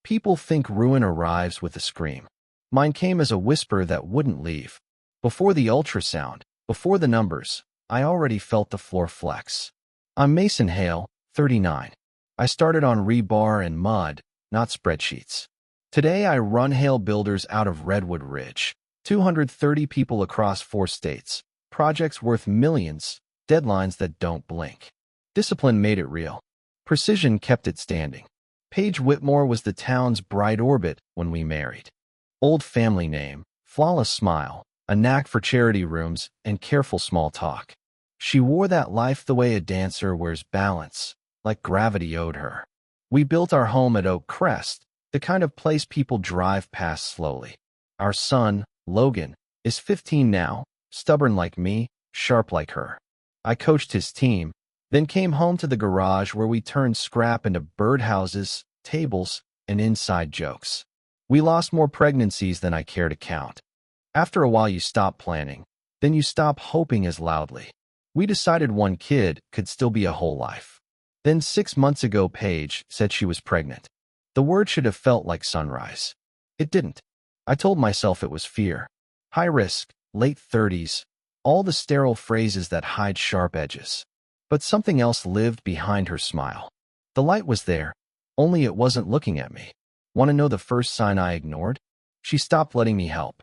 People think ruin arrives with a scream. Mine came as a whisper that wouldn't leave. Before the ultrasound, before the numbers, I already felt the floor flex. I'm Mason Hale, 39. I started on rebar and mud, not spreadsheets. Today I run Hale Builders out of Redwood Ridge. 230 people across 4 states. Projects worth millions. Deadlines that don't blink. Discipline made it real. Precision kept it standing. Paige Whitmore was the town's bright orbit when we married. Old family name, flawless smile, a knack for charity rooms, and careful small talk. She wore that life the way a dancer wears balance, like gravity owed her. We built our home at Oak Crest, the kind of place people drive past slowly. Our son, Logan, is 15 now, stubborn like me, sharp like her. I coached his team, then came home to the garage where we turned scrap into birdhouses, tables, and inside jokes. We lost more pregnancies than I care to count. After a while you stop planning, then you stop hoping as loudly. We decided one kid could still be a whole life. Then 6 months ago Paige said she was pregnant. The word should have felt like sunrise. It didn't. I told myself it was fear. High risk, late 30s, all the sterile phrases that hide sharp edges. But something else lived behind her smile. The light was there, only it wasn't looking at me. Want to know the first sign I ignored? She stopped letting me help.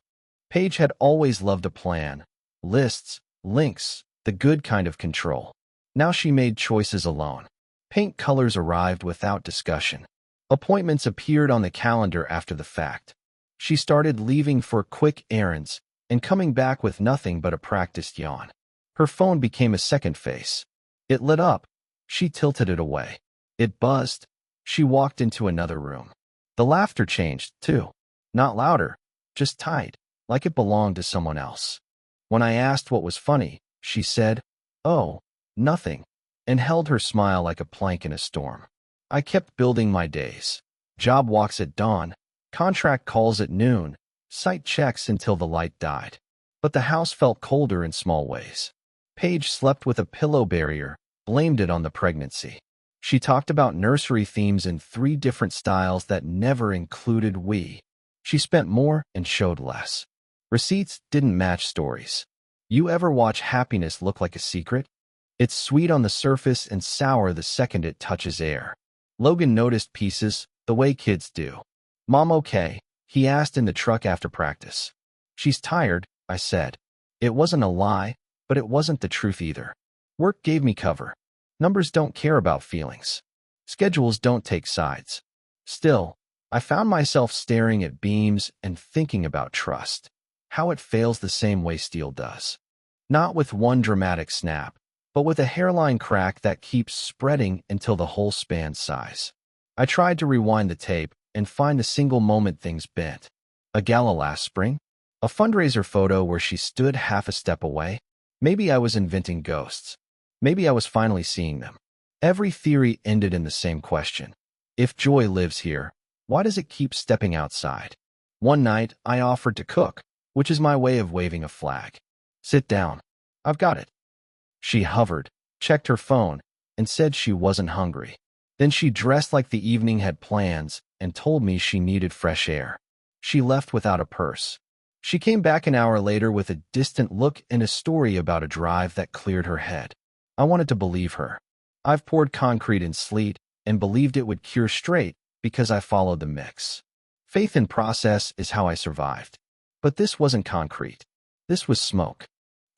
Paige had always loved a plan. Lists, links, the good kind of control. Now she made choices alone. Paint colors arrived without discussion. Appointments appeared on the calendar after the fact. She started leaving for quick errands and coming back with nothing but a practiced yawn. Her phone became a second face. It lit up. She tilted it away. It buzzed. She walked into another room. The laughter changed, too. Not louder, just tight, like it belonged to someone else. When I asked what was funny, she said, "Oh, nothing," and held her smile like a plank in a storm. I kept building my days. Job walks at dawn, contract calls at noon, site checks until the light died. But the house felt colder in small ways. Paige slept with a pillow barrier, blamed it on the pregnancy. She talked about nursery themes in 3 different styles that never included we. She spent more and showed less. Receipts didn't match stories. You ever watch happiness look like a secret? It's sweet on the surface and sour the second it touches air. Logan noticed pieces, the way kids do. "Mom, okay?" he asked in the truck after practice. "She's tired," I said. It wasn't a lie, but it wasn't the truth either. Work gave me cover. Numbers don't care about feelings. Schedules don't take sides. Still, I found myself staring at beams and thinking about trust. How it fails the same way steel does. Not with one dramatic snap, but with a hairline crack that keeps spreading until the whole spans size. I tried to rewind the tape and find the single moment things bent. A gala last spring? A fundraiser photo where she stood half a step away? Maybe I was inventing ghosts. Maybe I was finally seeing them. Every theory ended in the same question. If joy lives here, why does it keep stepping outside? One night, I offered to cook, which is my way of waving a flag. "Sit down. I've got it." She hovered, checked her phone, and said she wasn't hungry. Then she dressed like the evening had plans and told me she needed fresh air. She left without a purse. She came back an hour later with a distant look and a story about a drive that cleared her head. I wanted to believe her. I've poured concrete in sleet and believed it would cure straight because I followed the mix. Faith in process is how I survived. But this wasn't concrete. This was smoke.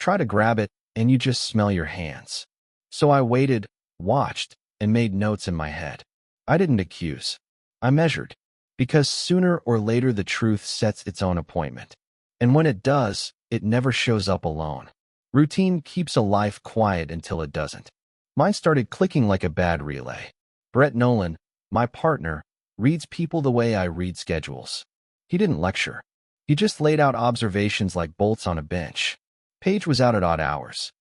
Try to grab it, and you just smell your hands. So I waited, watched, and made notes in my head. I didn't accuse. I measured. Because sooner or later the truth sets its own appointment. And when it does, it never shows up alone. Routine keeps a life quiet until it doesn't. Mine started clicking like a bad relay. Brett Nolan, my partner, reads people the way I read schedules. He didn't lecture. He just laid out observations like bolts on a bench. Paige was out at odd hours.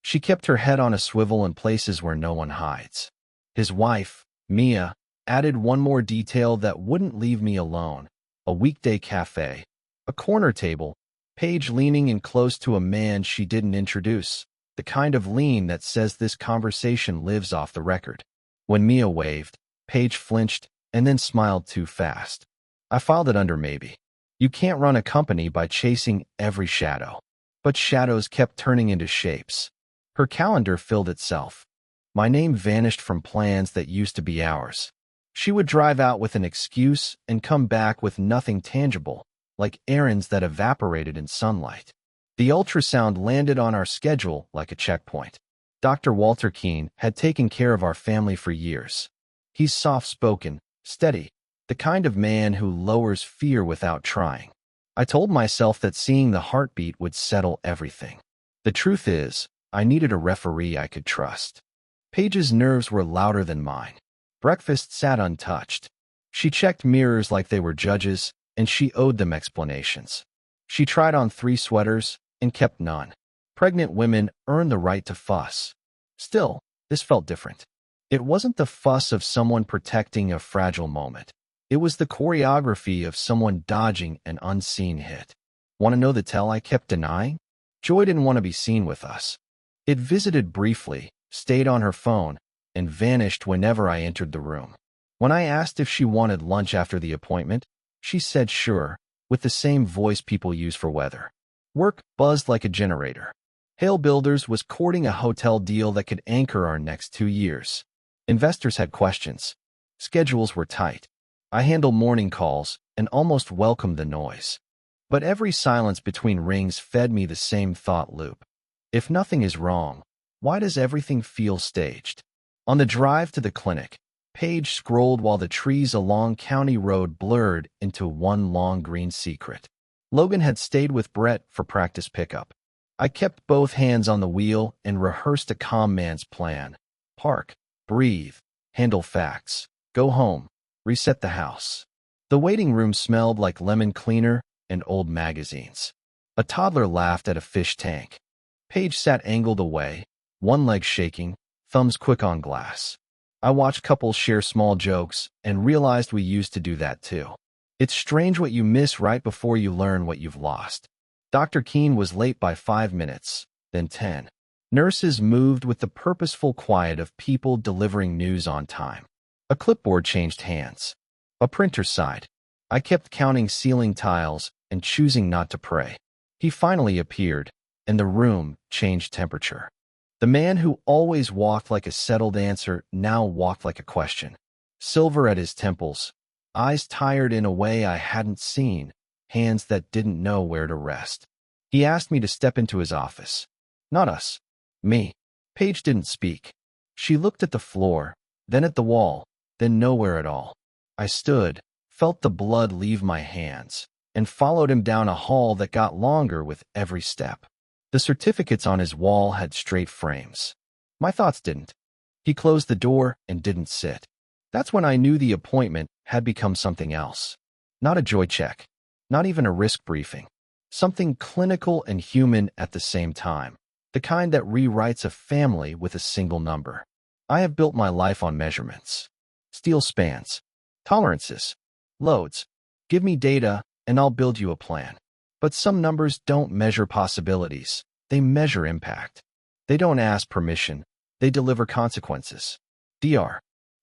She kept her head on a swivel in places where no one hides. His wife, Mia, added one more detail that wouldn't leave me alone: a weekday cafe, a corner table, Paige leaning in close to a man she didn't introduce, the kind of lean that says this conversation lives off the record. When Mia waved, Paige flinched and then smiled too fast. I filed it under maybe. You can't run a company by chasing every shadow. But shadows kept turning into shapes. Her calendar filled itself. My name vanished from plans that used to be ours. She would drive out with an excuse and come back with nothing tangible, like errands that evaporated in sunlight. The ultrasound landed on our schedule like a checkpoint. Dr. Walter Keene had taken care of our family for years. He's soft-spoken, steady, the kind of man who lowers fear without trying. I told myself that seeing the heartbeat would settle everything. The truth is, I needed a referee I could trust. Paige's nerves were louder than mine. Breakfast sat untouched. She checked mirrors like they were judges, and she owed them explanations. She tried on 3 sweaters and kept none. Pregnant women earn the right to fuss. Still, this felt different. It wasn't the fuss of someone protecting a fragile moment. It was the choreography of someone dodging an unseen hit. Want to know the tell I kept denying? Joy didn't want to be seen with us. It visited briefly, stayed on her phone, and vanished whenever I entered the room. When I asked if she wanted lunch after the appointment, she said sure, with the same voice people use for weather. Work buzzed like a generator. Hale Builders was courting a hotel deal that could anchor our next 2 years. Investors had questions. Schedules were tight. I handled morning calls and almost welcomed the noise. But every silence between rings fed me the same thought loop. If nothing is wrong, why does everything feel staged? On the drive to the clinic, Paige scrolled while the trees along County Road blurred into one long green secret. Logan had stayed with Brett for practice pickup. I kept both hands on the wheel and rehearsed a calm man's plan. Park, breathe, handle facts, go home, reset the house. The waiting room smelled like lemon cleaner and old magazines. A toddler laughed at a fish tank. Paige sat angled away, one leg shaking, thumbs quick on glass. I watched couples share small jokes and realized we used to do that too. It's strange what you miss right before you learn what you've lost. Dr. Keene was late by 5 minutes, then 10. Nurses moved with the purposeful quiet of people delivering news on time. A clipboard changed hands. A printer sighed. I kept counting ceiling tiles and choosing not to pray. He finally appeared, and the room changed temperature. The man who always walked like a settled answer now walked like a question. Silver at his temples, eyes tired in a way I hadn't seen, hands that didn't know where to rest. He asked me to step into his office. Not us. Me. Paige didn't speak. She looked at the floor, then at the wall, then nowhere at all. I stood, felt the blood leave my hands, and followed him down a hall that got longer with every step. The certificates on his wall had straight frames. My thoughts didn't. He closed the door and didn't sit. That's when I knew the appointment had become something else. Not a joy check. Not even a risk briefing. Something clinical and human at the same time. The kind that rewrites a family with a single number. I have built my life on measurements. Steel spans. Tolerances. Loads. Give me data, and I'll build you a plan. But some numbers don't measure possibilities. They measure impact. They don't ask permission. They deliver consequences. Dr.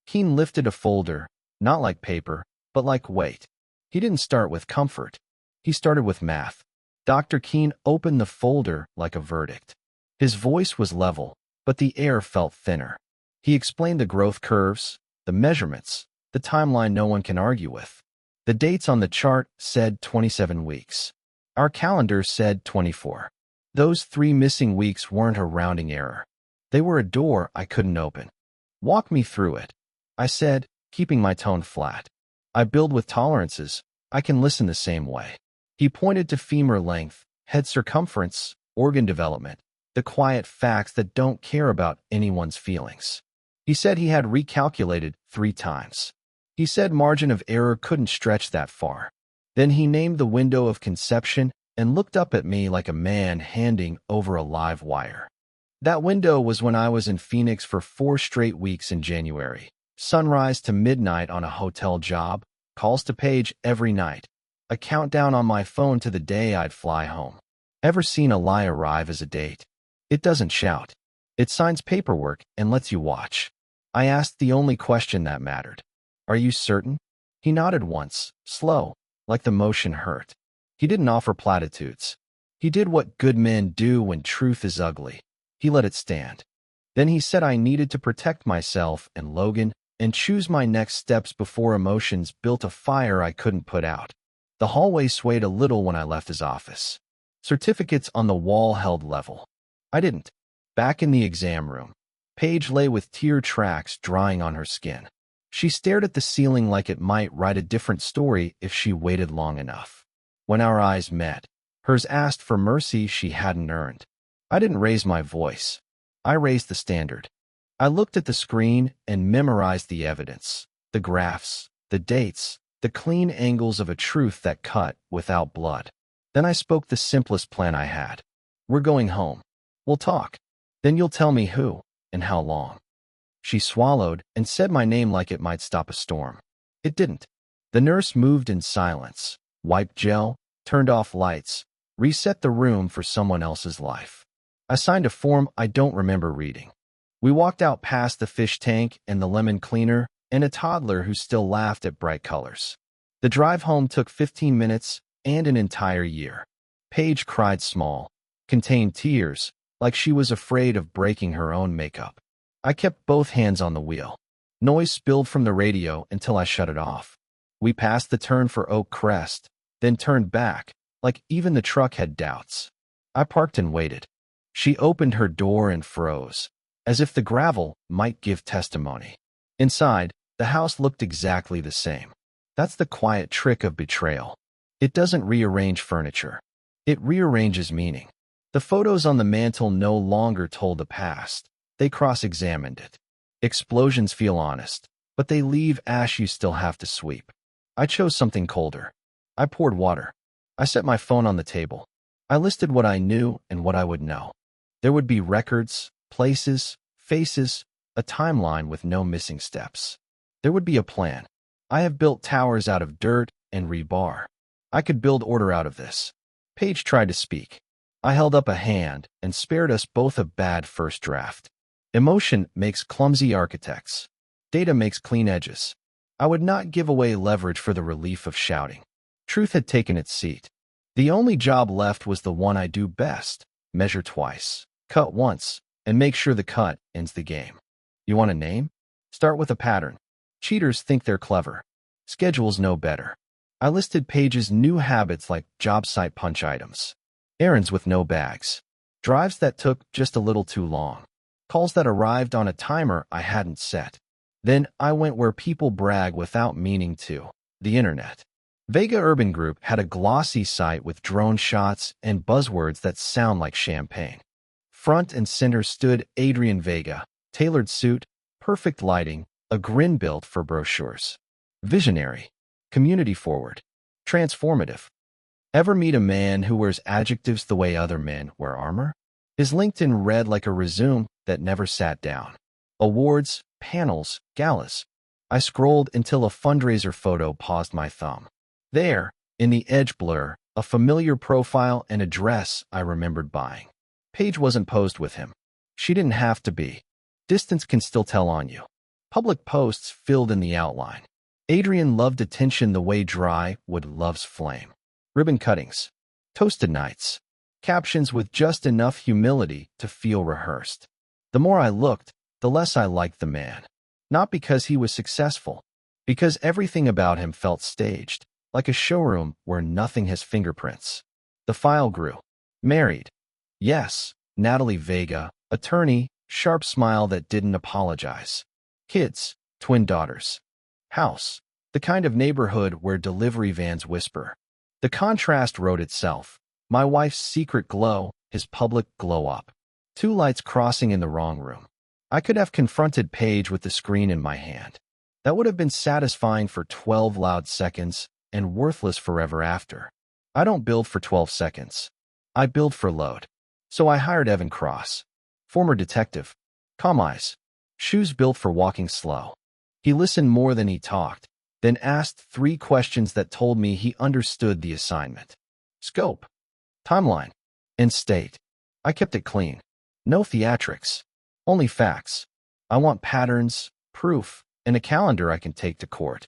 Keene lifted a folder, not like paper, but like weight. He didn't start with comfort. He started with math. Dr. Keene opened the folder like a verdict. His voice was level, but the air felt thinner. He explained the growth curves, the measurements, the timeline no one can argue with. The dates on the chart said 27 weeks. Our calendar said 24. Those 3 missing weeks weren't a rounding error. They were a door I couldn't open. Walk me through it, I said, keeping my tone flat. I build with tolerances. I can listen the same way. He pointed to femur length, head circumference, organ development, the quiet facts that don't care about anyone's feelings. He said he had recalculated 3 times. He said margin of error couldn't stretch that far. Then he named the window of conception and looked up at me like a man handing over a live wire. That window was when I was in Phoenix for 4 straight weeks in January. Sunrise to midnight on a hotel job, calls to Paige every night, a countdown on my phone to the day I'd fly home. Ever seen a lie arrive as a date? It doesn't shout. It signs paperwork and lets you watch. I asked the only question that mattered. Are you certain? He nodded once, slow, like the motion hurt. He didn't offer platitudes. He did what good men do when truth is ugly. He let it stand. Then he said I needed to protect myself and Logan and choose my next steps before emotions built a fire I couldn't put out. The hallway swayed a little when I left his office. Certificates on the wall held level. I didn't. Back in the exam room, Paige lay with tear tracks drying on her skin. She stared at the ceiling like it might write a different story if she waited long enough. When our eyes met, hers asked for mercy she hadn't earned. I didn't raise my voice. I raised the standard. I looked at the screen and memorized the evidence, the graphs, the dates, the clean angles of a truth that cut without blood. Then I spoke the simplest plan I had. We're going home. We'll talk. Then you'll tell me who and how long. She swallowed and said my name like it might stop a storm. It didn't. The nurse moved in silence, wiped gel, turned off lights, reset the room for someone else's life. I signed a form I don't remember reading. We walked out past the fish tank and the lemon cleaner and a toddler who still laughed at bright colors. The drive home took 15 minutes and an entire year. Paige cried small, contained tears, like she was afraid of breaking her own makeup. I kept both hands on the wheel. Noise spilled from the radio until I shut it off. We passed the turn for Oak Crest, then turned back, like even the truck had doubts. I parked and waited. She opened her door and froze, as if the gravel might give testimony. Inside, the house looked exactly the same. That's the quiet trick of betrayal. It doesn't rearrange furniture. It rearranges meaning. The photos on the mantel no longer told the past. They cross-examined it. Explosions feel honest, but they leave ash you still have to sweep. I chose something colder. I poured water. I set my phone on the table. I listed what I knew and what I would know. There would be records, places, faces, a timeline with no missing steps. There would be a plan. I have built towers out of dirt and rebar. I could build order out of this. Paige tried to speak. I held up a hand and spared us both a bad first draft. Emotion makes clumsy architects. Data makes clean edges. I would not give away leverage for the relief of shouting. Truth had taken its seat. The only job left was the one I do best. Measure twice, cut once, and make sure the cut ends the game. You want a name? Start with a pattern. Cheaters think they're clever. Schedules know better. I listed Paige's new habits like job site punch items, errands with no bags, drives that took just a little too long, calls that arrived on a timer I hadn't set. Then I went where people brag without meaning to, the internet. Vega Urban Group had a glossy site with drone shots and buzzwords that sound like champagne. Front and center stood Adrian Vega, tailored suit, perfect lighting, a grin built for brochures. Visionary, community forward, transformative. Ever meet a man who wears adjectives the way other men wear armor? His LinkedIn read like a resume that never sat down. Awards, panels, galas. I scrolled until a fundraiser photo paused my thumb. There, in the edge blur, a familiar profile and a dress I remembered buying. Paige wasn't posed with him. She didn't have to be. Distance can still tell on you. Public posts filled in the outline. Adrian loved attention the way dry wood loves flame. Ribbon cuttings. Toasted nights. Captions with just enough humility to feel rehearsed. The more I looked, the less I liked the man. Not because he was successful, because everything about him felt staged, like a showroom where nothing has fingerprints. The file grew. Married. Yes, Natalie Vega, attorney, sharp smile that didn't apologize. Kids, twin daughters. House, the kind of neighborhood where delivery vans whisper. The contrast wrote itself. My wife's secret glow, his public glow up. Two lights crossing in the wrong room. I could have confronted Paige with the screen in my hand. That would have been satisfying for 12 loud seconds and worthless forever after. I don't build for 12 seconds. I build for load. So I hired Evan Cross, former detective. Calm eyes. Shoes built for walking slow. He listened more than he talked, then asked 3 questions that told me he understood the assignment. Scope, timeline, and state. I kept it clean. No theatrics. Only facts. I want patterns, proof, and a calendar I can take to court.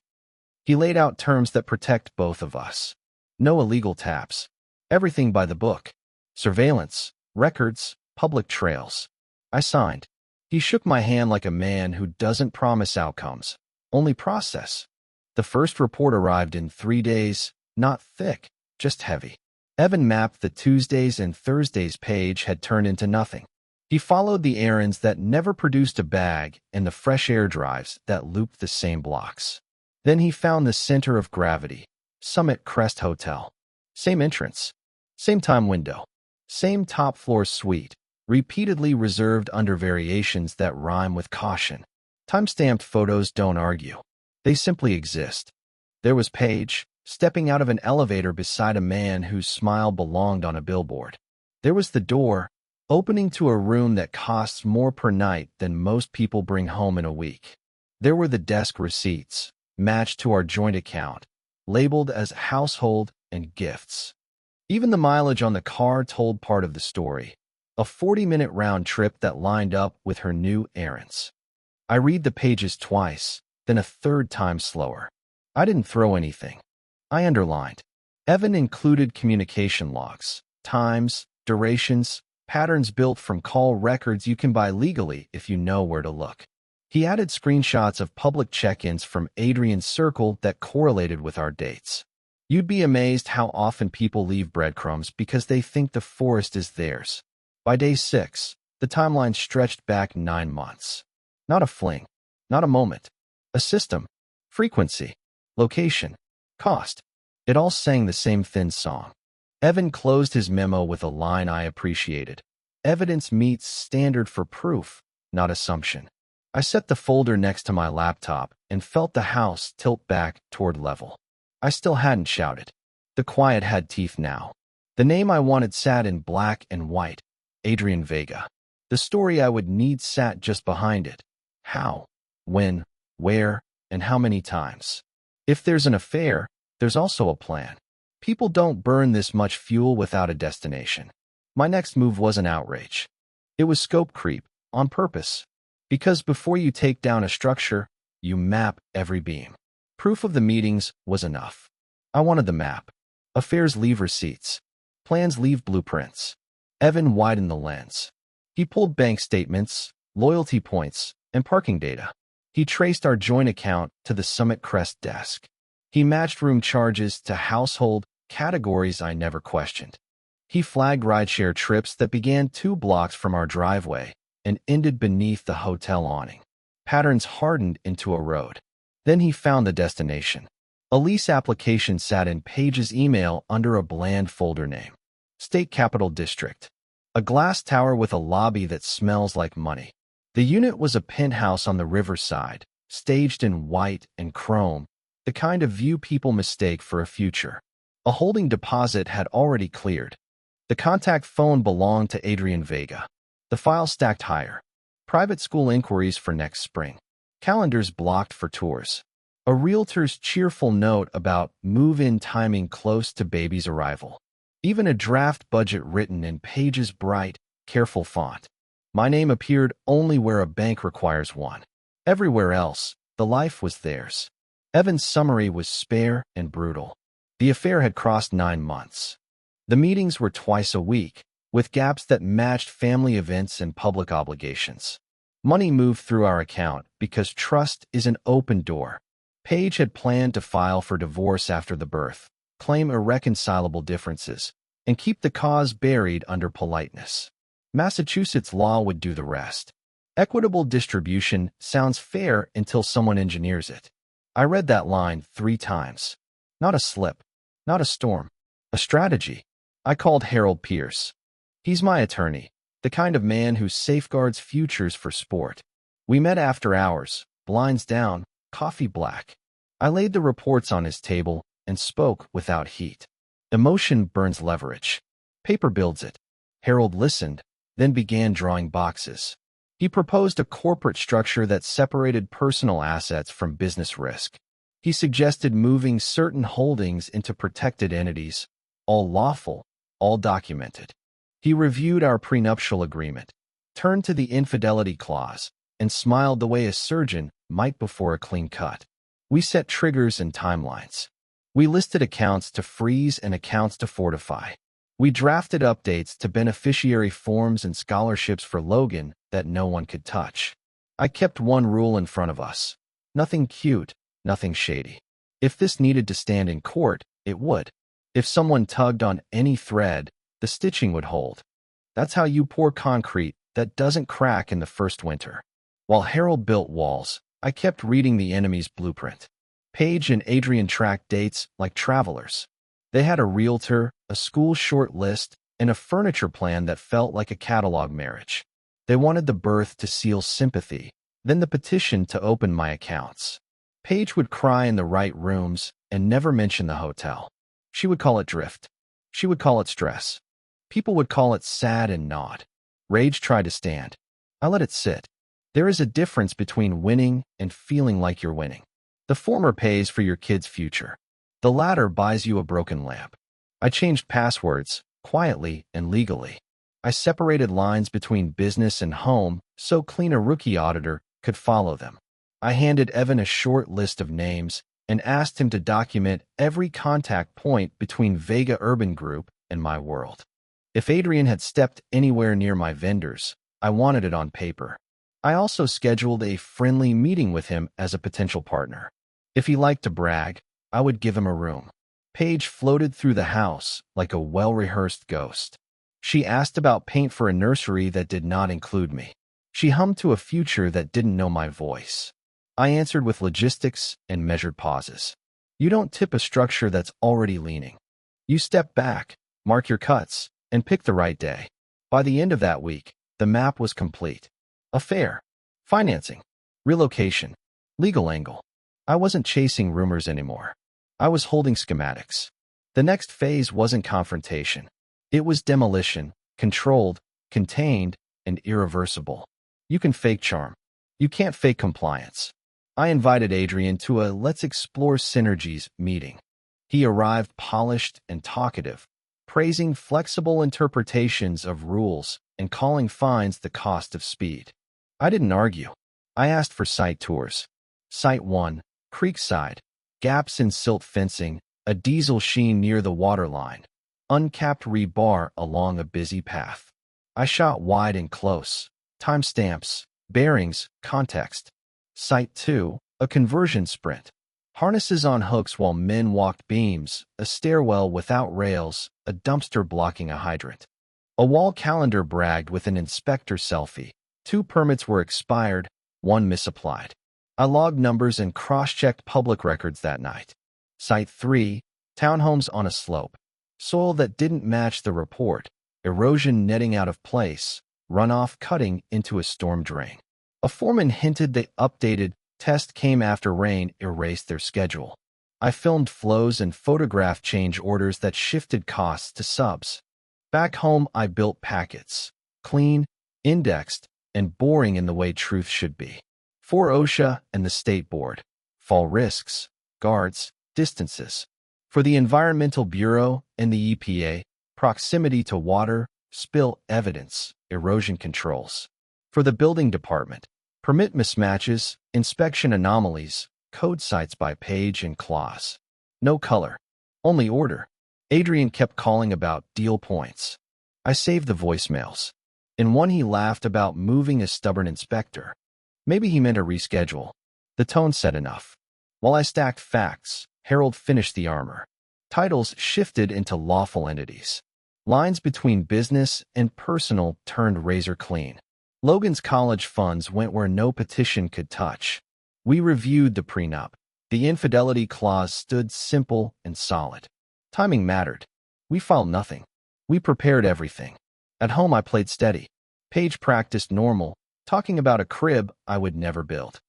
He laid out terms that protect both of us. No illegal taps. Everything by the book. Surveillance, records, public trails. I signed. He shook my hand like a man who doesn't promise outcomes, only process. The first report arrived in 3 days, not thick, just heavy. Evan mapped the Tuesdays and Thursdays page had turned into nothing. He followed the errands that never produced a bag and the fresh air drives that looped the same blocks. Then he found the center of gravity, Summit Crest Hotel. Same entrance, same time window, same top-floor suite, repeatedly reserved under variations that rhyme with caution. Time-stamped photos don't argue. They simply exist. There was Paige, stepping out of an elevator beside a man whose smile belonged on a billboard. There was the door, opening to a room that costs more per night than most people bring home in a week. There were the desk receipts, matched to our joint account, labeled as household and gifts. Even the mileage on the car told part of the story, a 40-minute round trip that lined up with her new errands. I read the pages twice, then a third time slower. I didn't throw anything. I underlined. Evan included communication logs, times, durations, patterns built from call records you can buy legally if you know where to look. He added screenshots of public check-ins from Adrian's circle that correlated with our dates. You'd be amazed how often people leave breadcrumbs because they think the forest is theirs. By day 6, the timeline stretched back 9 months. Not a fling, not a moment. A system, frequency, location, cost. It all sang the same thin song. Evan closed his memo with a line I appreciated. Evidence meets standard for proof, not assumption. I set the folder next to my laptop and felt the house tilt back toward level. I still hadn't shouted. The quiet had teeth now. The name I wanted sat in black and white, Adrian Vega. The story I would need sat just behind it. How, when, where, and how many times. If there's an affair, there's also a plan. People don't burn this much fuel without a destination. My next move wasn't outrage. It was scope creep, on purpose. Because before you take down a structure, you map every beam. Proof of the meetings was enough. I wanted the map. Affairs leave receipts. Plans leave blueprints. Evan widened the lens. He pulled bank statements, loyalty points, and parking data. He traced our joint account to the Summit Crest desk. He matched room charges to household categories I never questioned. He flagged rideshare trips that began 2 blocks from our driveway and ended beneath the hotel awning. Patterns hardened into a road. Then he found the destination. A lease application sat in Paige's email under a bland folder name. State Capital District. A glass tower with a lobby that smells like money. The unit was a penthouse on the riverside, staged in white and chrome, the kind of view people mistake for a future. A holding deposit had already cleared. The contact phone belonged to Adrian Vega. The file stacked higher. Private school inquiries for next spring. Calendars blocked for tours. A realtor's cheerful note about move-in timing close to baby's arrival. Even a draft budget written in Paige's bright, careful font. My name appeared only where a bank requires one. Everywhere else, the life was theirs. Evan's summary was spare and brutal. The affair had crossed 9 months. The meetings were twice a week, with gaps that matched family events and public obligations. Money moved through our account because trust is an open door. Paige had planned to file for divorce after the birth, claim irreconcilable differences, and keep the cause buried under politeness. Massachusetts law would do the rest. Equitable distribution sounds fair until someone engineers it. I read that line 3 times. Not a slip, not a storm, a strategy. I called Harold Pierce. He's my attorney, the kind of man who safeguards futures for sport. We met after hours, blinds down, coffee black. I laid the reports on his table and spoke without heat. Emotion burns leverage. Paper builds it. Harold listened, then began drawing boxes. He proposed a corporate structure that separated personal assets from business risk. He suggested moving certain holdings into protected entities, all lawful, all documented. He reviewed our prenuptial agreement, turned to the infidelity clause, and smiled the way a surgeon might before a clean cut. We set triggers and timelines. We listed accounts to freeze and accounts to fortify. We drafted updates to beneficiary forms and scholarships for Logan that no one could touch. I kept one rule in front of us. Nothing cute, nothing shady. If this needed to stand in court, it would. If someone tugged on any thread, the stitching would hold. That's how you pour concrete that doesn't crack in the first winter. While Harold built walls, I kept reading the enemy's blueprint. Paige and Adrian tracked dates like travelers. They had a realtor, a school short list, and a furniture plan that felt like a catalog marriage. They wanted the birth to seal sympathy, then the petition to open my accounts. Paige would cry in the right rooms and never mention the hotel. She would call it drift. She would call it stress. People would call it sad and nod. Rage tried to stand. I let it sit. There is a difference between winning and feeling like you're winning. The former pays for your kid's future. The latter buys you a broken lamp. I changed passwords, quietly and legally. I separated lines between business and home so clean a rookie auditor could follow them. I handed Evan a short list of names and asked him to document every contact point between Vega Urban Group and my world. If Adrian had stepped anywhere near my vendors, I wanted it on paper. I also scheduled a friendly meeting with him as a potential partner. If he liked to brag, I would give him a room. Paige floated through the house like a well-rehearsed ghost. She asked about paint for a nursery that did not include me. She hummed to a future that didn't know my voice. I answered with logistics and measured pauses. You don't tip a structure that's already leaning. You step back, mark your cuts, and pick the right day. By the end of that week, the map was complete. Affair, financing, relocation, legal angle. I wasn't chasing rumors anymore. I was holding schematics. The next phase wasn't confrontation. It was demolition, controlled, contained, and irreversible. You can fake charm. You can't fake compliance. I invited Adrian to a Let's Explore Synergies meeting. He arrived polished and talkative, praising flexible interpretations of rules and calling fines the cost of speed. I didn't argue. I asked for site tours. Site 1, Creekside, gaps in silt fencing, a diesel sheen near the waterline, uncapped rebar along a busy path. I shot wide and close, timestamps, bearings, context. Site 2, a conversion sprint. Harnesses on hooks while men walked beams, a stairwell without rails, a dumpster blocking a hydrant. A wall calendar bragged with an inspector selfie. 2 permits were expired, 1 misapplied. I logged numbers and cross-checked public records that night. Site 3, townhomes on a slope. Soil that didn't match the report, erosion netting out of place, runoff cutting into a storm drain. A foreman hinted the updated test came after rain erased their schedule. I filmed flows and photographed change orders that shifted costs to subs. Back home, I built packets, clean, indexed, and boring in the way truth should be. For OSHA and the State Board, fall risks, guards, distances. For the Environmental Bureau and the EPA, proximity to water, spill evidence, erosion controls. For the Building Department, permit mismatches, inspection anomalies, code sites by page and clause. No color, only order. Adrian kept calling about deal points. I saved the voicemails. In one he laughed about moving a stubborn inspector. Maybe he meant a reschedule. The tone said enough. While I stacked facts, Harold finished the armor. Titles shifted into lawful entities. Lines between business and personal turned razor clean. Logan's college funds went where no petition could touch. We reviewed the prenup. The infidelity clause stood simple and solid. Timing mattered. We filed nothing. We prepared everything. At home I played steady. Paige practiced normal, talking about a crib I would never build.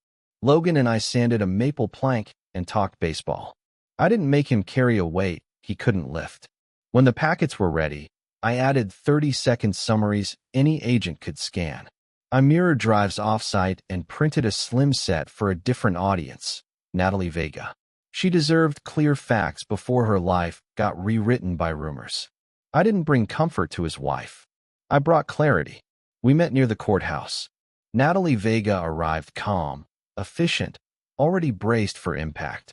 Logan and I sanded a maple plank and talked baseball. I didn't make him carry a weight he couldn't lift. When the packets were ready, I added 30-second summaries any agent could scan. I mirrored drives offsite and printed a slim set for a different audience, Natalie Vega. She deserved clear facts before her life got rewritten by rumors. I didn't bring comfort to his wife. I brought clarity. We met near the courthouse. Natalie Vega arrived calm, efficient, already braced for impact.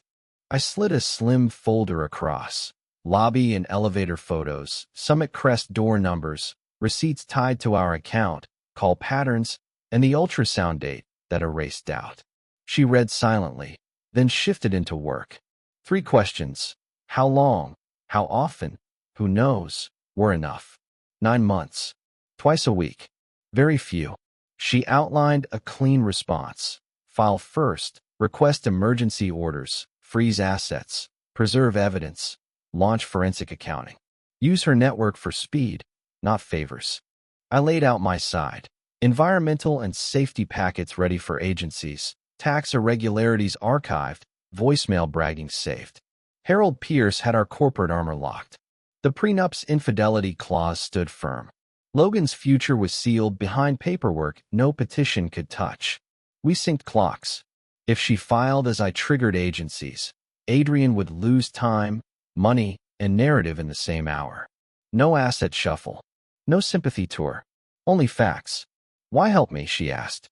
I slid a slim folder across. Lobby and elevator photos, Summit Crest door numbers, receipts tied to our account, call patterns, and the ultrasound date that erased doubt. She read silently, then shifted into work. 3 questions. How long? How often? Who knows? Were enough. 9 months. Twice a week. Very few. She outlined a clean response. File first. Request emergency orders. Freeze assets. Preserve evidence. Launch forensic accounting. Use her network for speed, not favors. I laid out my side. Environmental and safety packets ready for agencies. Tax irregularities archived. Voicemail bragging saved. Harold Pierce had our corporate armor locked. The prenup's infidelity clause stood firm. Logan's future was sealed behind paperwork no petition could touch. We synced clocks. If she filed as I triggered agencies, Adrian would lose time, money, and narrative in the same hour. No asset shuffle. No sympathy tour. Only facts. Why help me, she asked.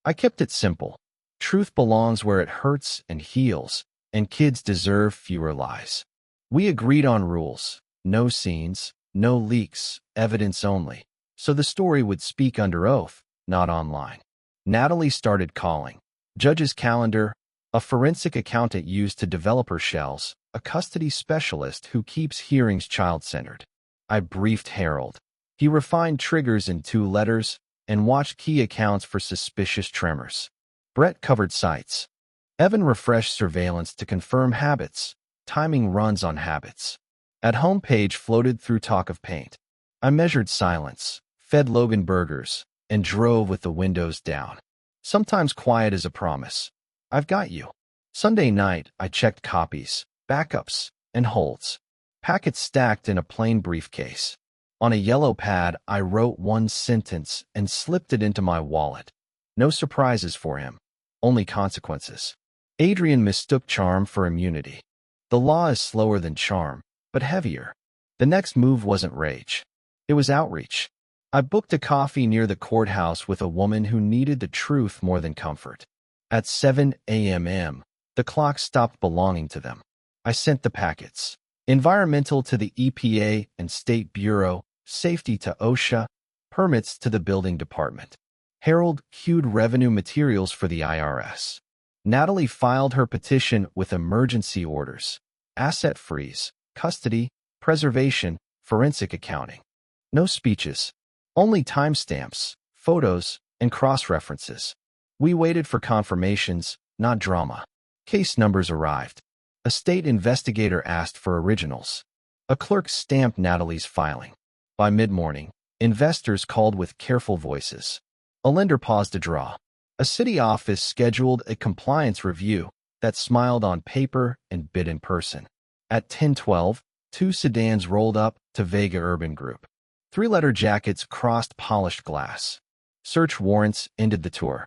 I kept it simple. Truth belongs where it hurts and heals, and kids deserve fewer lies. We agreed on rules. No scenes, no leaks, evidence only. So the story would speak under oath, not online. Natalie started calling. Judge's calendar, a forensic accountant used to develop her shells, a custody specialist who keeps hearings child-centered. I briefed Harold. He refined triggers in 2 letters and watched key accounts for suspicious tremors. Brett covered sites. Evan refreshed surveillance to confirm habits. Timing runs on habits. At homepage floated through talk of paint. I measured silence, fed Logan burgers, and drove with the windows down. Sometimes quiet is a promise. I've got you. Sunday night, I checked copies, backups, and holds. Packets stacked in a plain briefcase. On a yellow pad, I wrote 1 sentence and slipped it into my wallet. No surprises for him. Only consequences. Adrian mistook charm for immunity. The law is slower than charm, but heavier. The next move wasn't rage. It was outreach. I booked a coffee near the courthouse with a woman who needed the truth more than comfort. At 7 a.m., the clock stopped belonging to them. I sent the packets. Environmental to the EPA and State Bureau, safety to OSHA, permits to the building department. Harold queued revenue materials for the IRS. Natalie filed her petition with emergency orders, asset freeze, custody, preservation, forensic accounting. No speeches, only timestamps, photos, and cross-references. We waited for confirmations, not drama. Case numbers arrived. A state investigator asked for originals. A clerk stamped Natalie's filing. By mid-morning, investors called with careful voices. A lender paused to draw. A city office scheduled a compliance review that smiled on paper and bid in person. At 10:12, 2 sedans rolled up to Vega Urban Group. 3-letter jackets crossed polished glass. Search warrants ended the tour.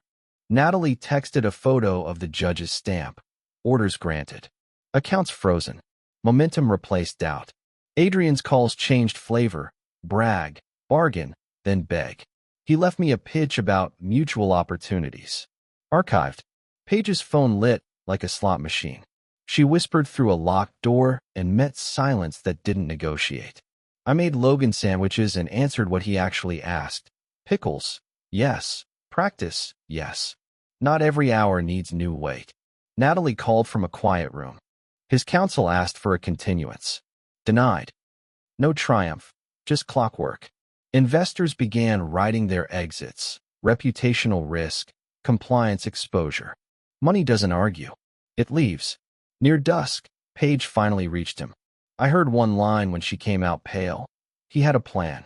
Natalie texted a photo of the judge's stamp. Orders granted. Accounts frozen. Momentum replaced doubt. Adrian's calls changed flavor. Brag, bargain, then beg. He left me a pitch about mutual opportunities. Archived. Paige's phone lit like a slot machine. She whispered through a locked door and met silence that didn't negotiate. I made Logan sandwiches and answered what he actually asked. Pickles? Yes. Practice? Yes. Not every hour needs new weight. Natalie called from a quiet room. His counsel asked for a continuance. Denied. No triumph, just clockwork. Investors began writing their exits, reputational risk, compliance exposure. Money doesn't argue. It leaves. Near dusk, Paige finally reached him. I heard one line when she came out pale. He had a plan.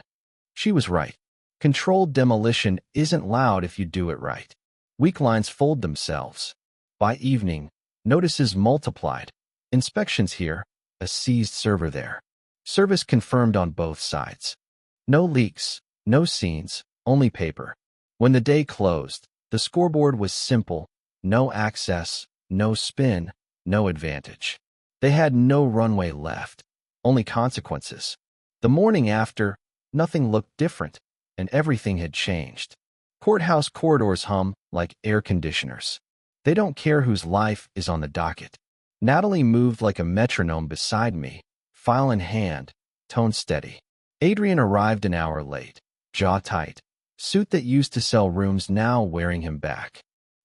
She was right. Controlled demolition isn't loud if you do it right. Weak lines fold themselves. By evening, notices multiplied. Inspections here, a seized server there. Service confirmed on both sides. No leaks, no scenes, only paper. When the day closed, the scoreboard was simple. No access, no spin, no advantage. They had no runway left, only consequences. The morning after, nothing looked different, and everything had changed. Courthouse corridors hum like air conditioners. They don't care whose life is on the docket. Natalie moved like a metronome beside me, file in hand, tone steady. Adrian arrived an hour late, jaw tight, suit that used to sell rooms now wearing him back.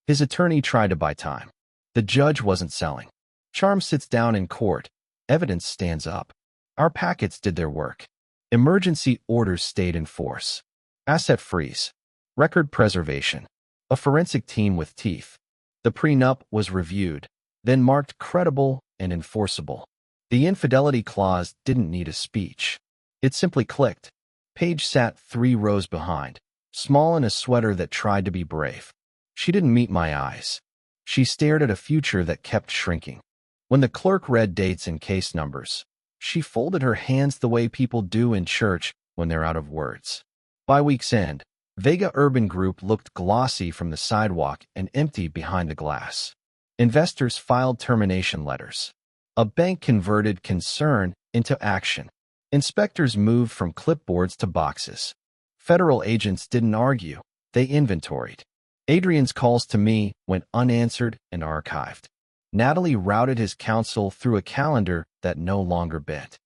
His attorney tried to buy time. The judge wasn't selling. Charm sits down in court. Evidence stands up. Our packets did their work. Emergency orders stayed in force. Asset freeze. Record preservation. A forensic team with teeth. The prenup was reviewed, then marked credible and enforceable. The infidelity clause didn't need a speech. It simply clicked. Paige sat 3 rows behind, small in a sweater that tried to be brave. She didn't meet my eyes. She stared at a future that kept shrinking. When the clerk read dates and case numbers, she folded her hands the way people do in church when they're out of words. By week's end, Vega Urban Group looked glossy from the sidewalk and empty behind the glass. Investors filed termination letters. A bank converted concern into action. Inspectors moved from clipboards to boxes. Federal agents didn't argue. They inventoried. Adrian's calls to me went unanswered and archived. Natalie routed his counsel through a calendar that no longer bent.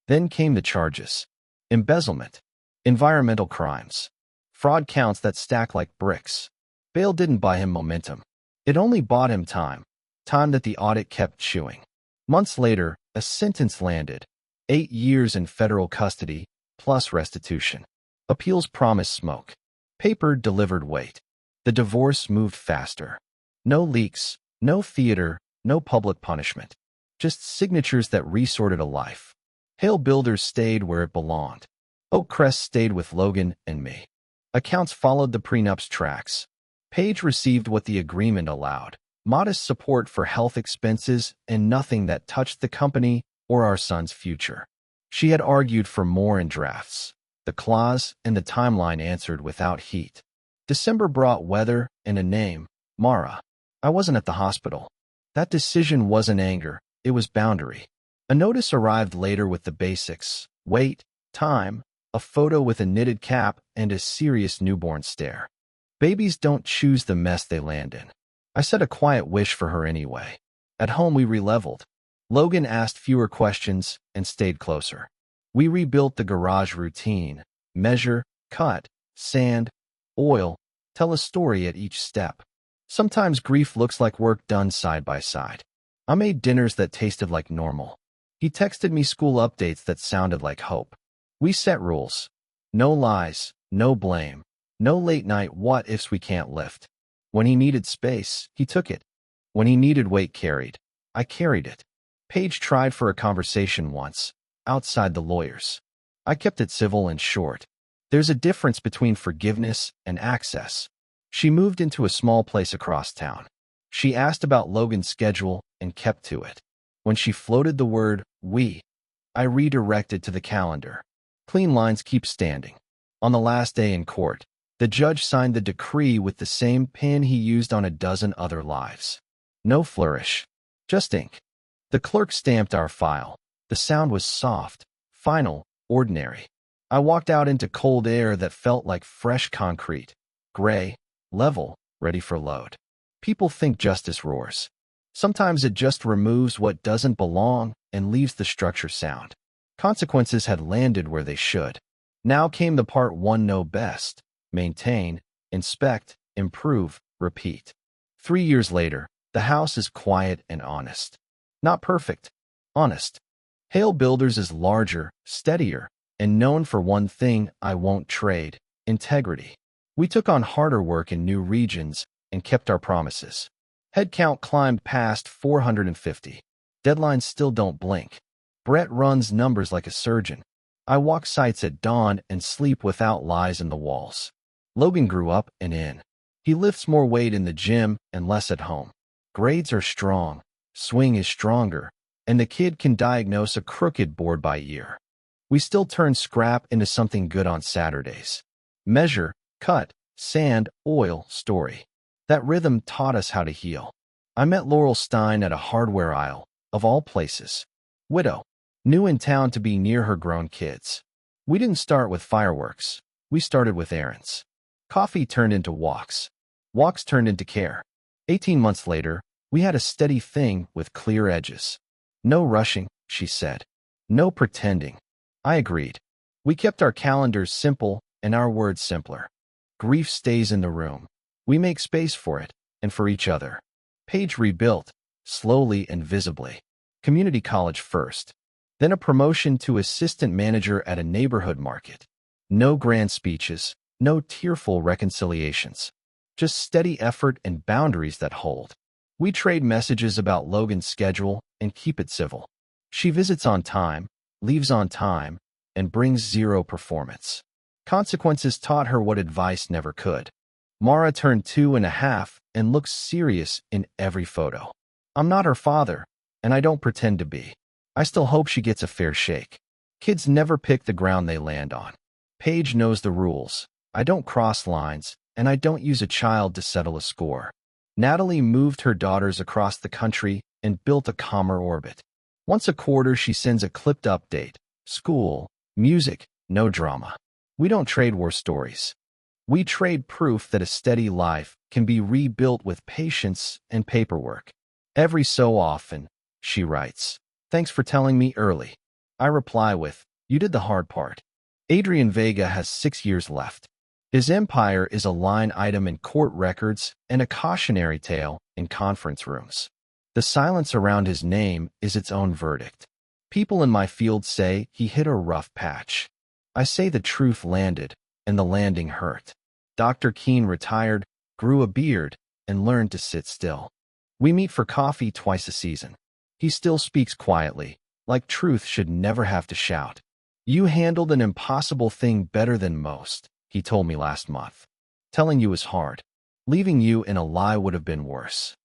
Then came the charges. Embezzlement. Environmental crimes. Fraud counts that stack like bricks. Bail didn't buy him momentum. It only bought him time. Time that the audit kept chewing. Months later, a sentence landed. 8 years in federal custody, plus restitution. Appeals promised smoke. Paper delivered weight. The divorce moved faster. No leaks, no theater, no public punishment. Just signatures that resorted a life. Hale Builders stayed where it belonged. Oakcrest stayed with Logan and me. Accounts followed the prenup's tracks. Paige received what the agreement allowed. Modest support for health expenses and nothing that touched the company or our son's future. She had argued for more in drafts. The clause and the timeline answered without heat. December brought weather and a name, Mara. I wasn't at the hospital. That decision wasn't anger, it was boundary. A notice arrived later with the basics: weight, time, a photo with a knitted cap, and a serious newborn stare. Babies don't choose the mess they land in. I said a quiet wish for her anyway. At home we releveled. Logan asked fewer questions and stayed closer. We rebuilt the garage routine: measure, cut, sand, oil, tell a story at each step. Sometimes grief looks like work done side by side. I made dinners that tasted like normal. He texted me school updates that sounded like hope. We set rules. No lies, no blame, no late-night what-ifs we can't lift. When he needed space, he took it. When he needed weight carried, I carried it. Paige tried for a conversation once, outside the lawyers. I kept it civil and short. There's a difference between forgiveness and access. She moved into a small place across town. She asked about Logan's schedule and kept to it. When she floated the word, we, I redirected to the calendar. Clean lines keep standing. On the last day in court, the judge signed the decree with the same pen he used on a dozen other lives. No flourish, just ink. The clerk stamped our file. The sound was soft, final, ordinary. I walked out into cold air that felt like fresh concrete. Gray, level, ready for load. People think justice roars. Sometimes it just removes what doesn't belong and leaves the structure sound. Consequences had landed where they should. Now came the part one know best: maintain, inspect, improve, repeat. 3 years later, the house is quiet and honest. Not perfect, honest. Hale Builders is larger, steadier, and known for one thing I won't trade: integrity. We took on harder work in new regions and kept our promises. Headcount climbed past 450. Deadlines still don't blink. Brett runs numbers like a surgeon. I walk sites at dawn and sleep without lies in the walls. Logan grew up and in. He lifts more weight in the gym and less at home. Grades are strong, swing is stronger, and the kid can diagnose a crooked board by ear. We still turn scrap into something good on Saturdays. Measure, cut, sand, oil, story. That rhythm taught us how to heal. I met Laurel Stein at a hardware aisle, of all places. Widow. New in town to be near her grown kids. We didn't start with fireworks. We started with errands. Coffee turned into walks. Walks turned into care. 18 months later, we had a steady thing with clear edges. No rushing, she said. No pretending. I agreed. We kept our calendars simple and our words simpler. Grief stays in the room. We make space for it and for each other. Paige rebuilt, slowly and visibly. Community college first. Then a promotion to assistant manager at a neighborhood market. No grand speeches, no tearful reconciliations. Just steady effort and boundaries that hold. We trade messages about Logan's schedule and keep it civil. She visits on time, leaves on time, and brings zero performance. Consequences taught her what advice never could. Mara turned 2.5 and looks serious in every photo. I'm not her father, and I don't pretend to be. I still hope she gets a fair shake. Kids never pick the ground they land on. Paige knows the rules. I don't cross lines, and I don't use a child to settle a score. Natalie moved her daughters across the country and built a calmer orbit. Once a quarter, she sends a clipped update. School, music, no drama. We don't trade war stories. We trade proof that a steady life can be rebuilt with patience and paperwork. Every so often, she writes, "Thanks for telling me early." I reply with, "You did the hard part." Adrian Vega has 6 years left. His empire is a line item in court records and a cautionary tale in conference rooms. The silence around his name is its own verdict. People in my field say he hit a rough patch. I say the truth landed, and the landing hurt. Dr. Keene retired, grew a beard, and learned to sit still. We meet for coffee twice a season. He still speaks quietly, like truth should never have to shout. "You handled an impossible thing better than most," he told me last month. "Telling you is hard. Leaving you in a lie would have been worse."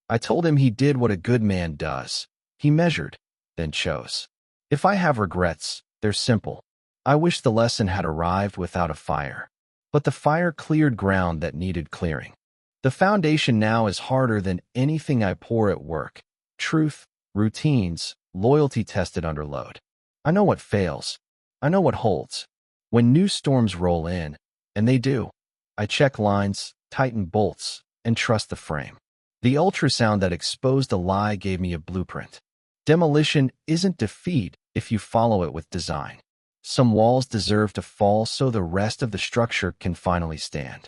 I told him he did what a good man does. He measured, then chose. If I have regrets, they're simple. I wish the lesson had arrived without a fire. But the fire cleared ground that needed clearing. The foundation now is harder than anything I pour at work. Truth, routines, loyalty tested under load. I know what fails. I know what holds. When new storms roll in, and they do, I check lines, tighten bolts, and trust the frame. The ultrasound that exposed a lie gave me a blueprint. Demolition isn't defeat if you follow it with design. Some walls deserve to fall so the rest of the structure can finally stand.